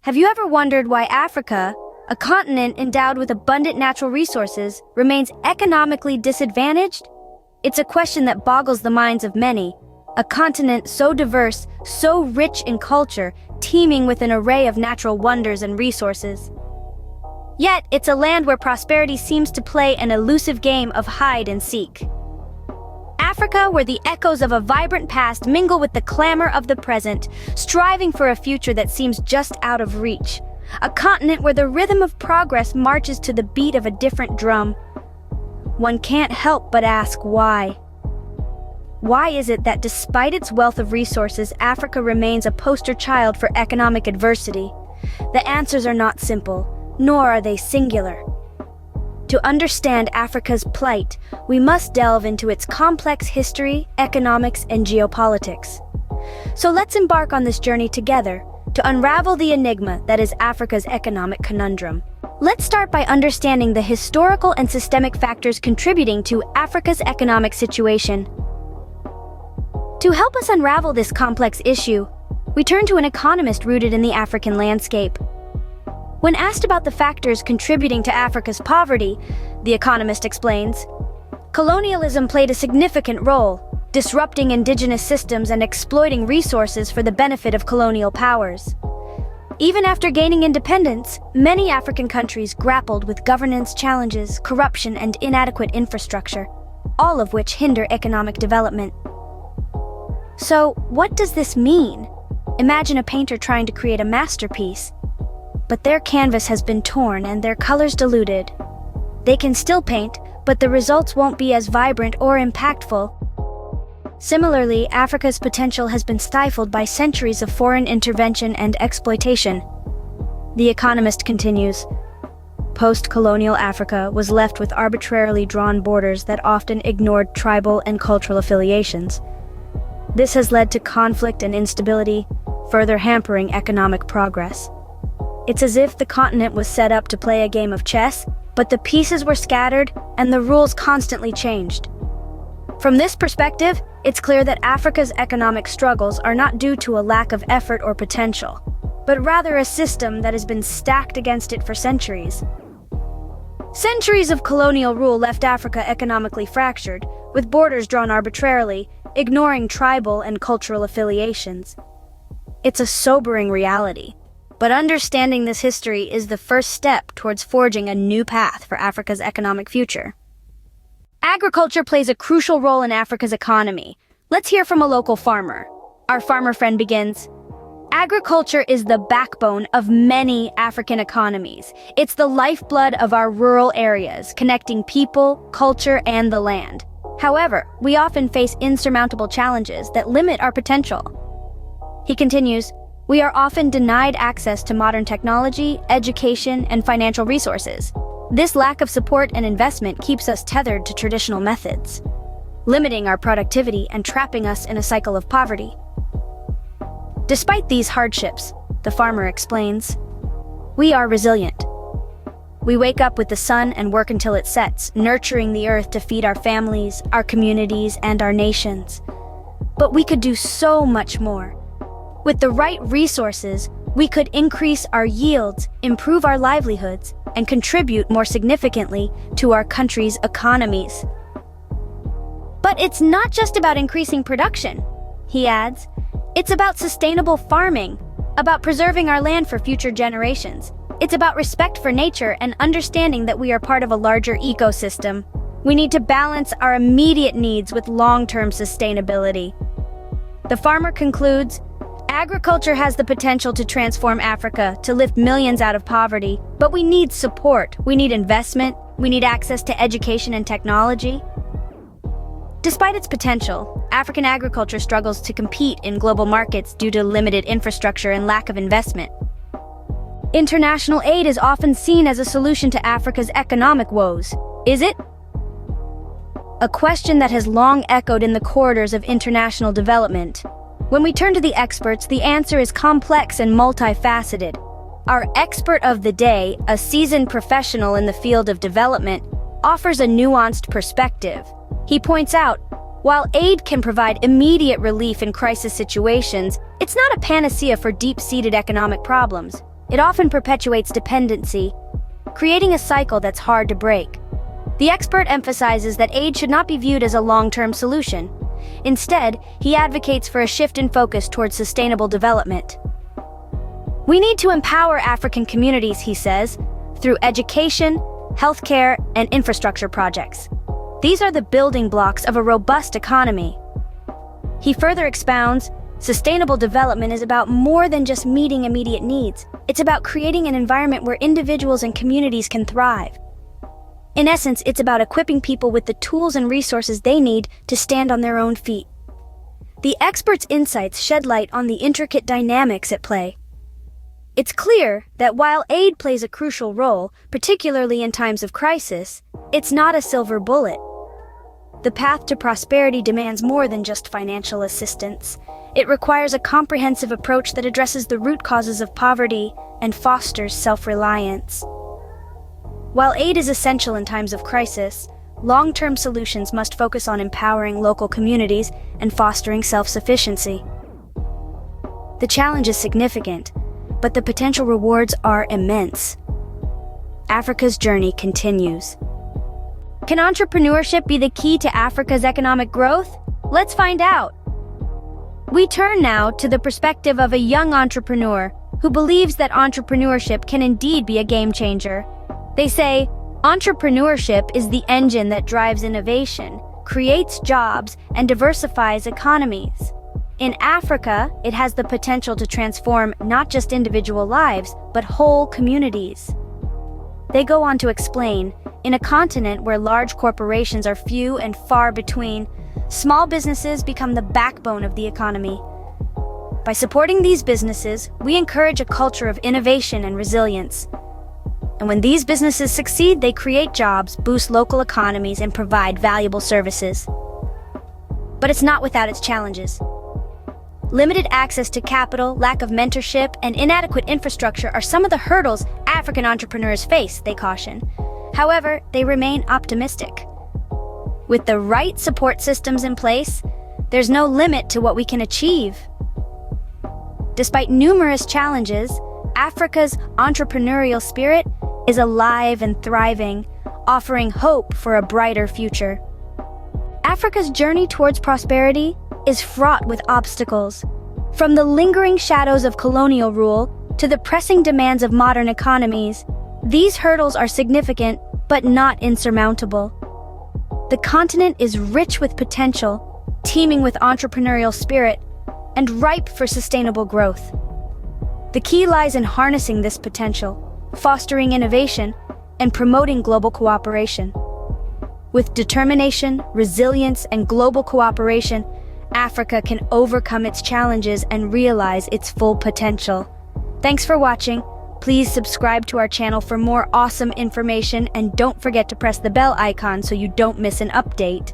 Have you ever wondered why Africa, a continent endowed with abundant natural resources, remains economically disadvantaged? It's a question that boggles the minds of many. A continent so diverse, so rich in culture, teeming with an array of natural wonders and resources. Yet, it's a land where prosperity seems to play an elusive game of hide and seek. Africa, where the echoes of a vibrant past mingle with the clamor of the present, striving for a future that seems just out of reach. A continent where the rhythm of progress marches to the beat of a different drum. One can't help but ask why. Why is it that despite its wealth of resources, Africa remains a poster child for economic adversity? The answers are not simple, nor are they singular. To understand Africa's plight, we must delve into its complex history, economics, and geopolitics. So let's embark on this journey together to unravel the enigma that is Africa's economic conundrum. Let's start by understanding the historical and systemic factors contributing to Africa's economic situation. To help us unravel this complex issue, we turn to an economist rooted in the African landscape. When asked about the factors contributing to Africa's poverty, the economist explains, colonialism played a significant role, disrupting indigenous systems and exploiting resources for the benefit of colonial powers. Even after gaining independence, many African countries grappled with governance challenges, corruption, and inadequate infrastructure, all of which hinder economic development. So, what does this mean? Imagine a painter trying to create a masterpiece, but their canvas has been torn and their colors diluted. They can still paint, but the results won't be as vibrant or impactful. Similarly, Africa's potential has been stifled by centuries of foreign intervention and exploitation. The economist continues, post-colonial Africa was left with arbitrarily drawn borders that often ignored tribal and cultural affiliations. This has led to conflict and instability, further hampering economic progress. It's as if the continent was set up to play a game of chess, but the pieces were scattered and the rules constantly changed. From this perspective, it's clear that Africa's economic struggles are not due to a lack of effort or potential, but rather a system that has been stacked against it for centuries. Centuries of colonial rule left Africa economically fractured, with borders drawn arbitrarily, ignoring tribal and cultural affiliations. It's a sobering reality. But understanding this history is the first step towards forging a new path for Africa's economic future. Agriculture plays a crucial role in Africa's economy. Let's hear from a local farmer. Our farmer friend begins, agriculture is the backbone of many African economies. It's the lifeblood of our rural areas, connecting people, culture, and the land. However, we often face insurmountable challenges that limit our potential. He continues, we are often denied access to modern technology, education, and financial resources. This lack of support and investment keeps us tethered to traditional methods, limiting our productivity and trapping us in a cycle of poverty. Despite these hardships, the farmer explains, we are resilient. We wake up with the sun and work until it sets, nurturing the earth to feed our families, our communities, and our nations. But we could do so much more. With the right resources, we could increase our yields, improve our livelihoods, and contribute more significantly to our country's economies. But it's not just about increasing production, he adds. It's about sustainable farming, about preserving our land for future generations. It's about respect for nature and understanding that we are part of a larger ecosystem. We need to balance our immediate needs with long-term sustainability. The farmer concludes, agriculture has the potential to transform Africa, to lift millions out of poverty, but we need support, we need investment, we need access to education and technology. Despite its potential, African agriculture struggles to compete in global markets due to limited infrastructure and lack of investment. International aid is often seen as a solution to Africa's economic woes. Is it? A question that has long echoed in the corridors of international development. When we turn to the experts, the answer is complex and multifaceted. Our expert of the day, a seasoned professional in the field of development, offers a nuanced perspective. He points out, while aid can provide immediate relief in crisis situations, it's not a panacea for deep-seated economic problems. it often perpetuates dependency, creating a cycle that's hard to break. The expert emphasizes that aid should not be viewed as a long-term solution. Instead, he advocates for a shift in focus towards sustainable development. We need to empower African communities, he says, through education, healthcare, and infrastructure projects. These are the building blocks of a robust economy. He further expounds, sustainable development is about more than just meeting immediate needs. It's about creating an environment where individuals and communities can thrive. In essence, it's about equipping people with the tools and resources they need to stand on their own feet. The expert's insights shed light on the intricate dynamics at play. It's clear that while aid plays a crucial role, particularly in times of crisis, it's not a silver bullet. The path to prosperity demands more than just financial assistance. It requires a comprehensive approach that addresses the root causes of poverty and fosters self-reliance. While aid is essential in times of crisis, long-term solutions must focus on empowering local communities and fostering self-sufficiency. The challenge is significant, but the potential rewards are immense. Africa's journey continues. Can entrepreneurship be the key to Africa's economic growth? Let's find out. We turn now to the perspective of a young entrepreneur who believes that entrepreneurship can indeed be a game changer. They say, entrepreneurship is the engine that drives innovation, creates jobs, and diversifies economies. In Africa, it has the potential to transform not just individual lives, but whole communities. They go on to explain, in a continent where large corporations are few and far between, small businesses become the backbone of the economy. By supporting these businesses, we encourage a culture of innovation and resilience. And when these businesses succeed, they create jobs, boost local economies, and provide valuable services. But it's not without its challenges. Limited access to capital, lack of mentorship, and inadequate infrastructure are some of the hurdles African entrepreneurs face, they caution. However, they remain optimistic. With the right support systems in place, there's no limit to what we can achieve. Despite numerous challenges, Africa's entrepreneurial spirit is alive and thriving, offering hope for a brighter future. Africa's journey towards prosperity is fraught with obstacles. From the lingering shadows of colonial rule to the pressing demands of modern economies, these hurdles are significant but not insurmountable. The continent is rich with potential, teeming with entrepreneurial spirit, and ripe for sustainable growth. The key lies in harnessing this potential, fostering innovation, and promoting global cooperation. With determination, resilience, and global cooperation, Africa can overcome its challenges and realize its full potential. Thanks for watching. Please subscribe to our channel for more awesome information and don't forget to press the bell icon so you don't miss an update.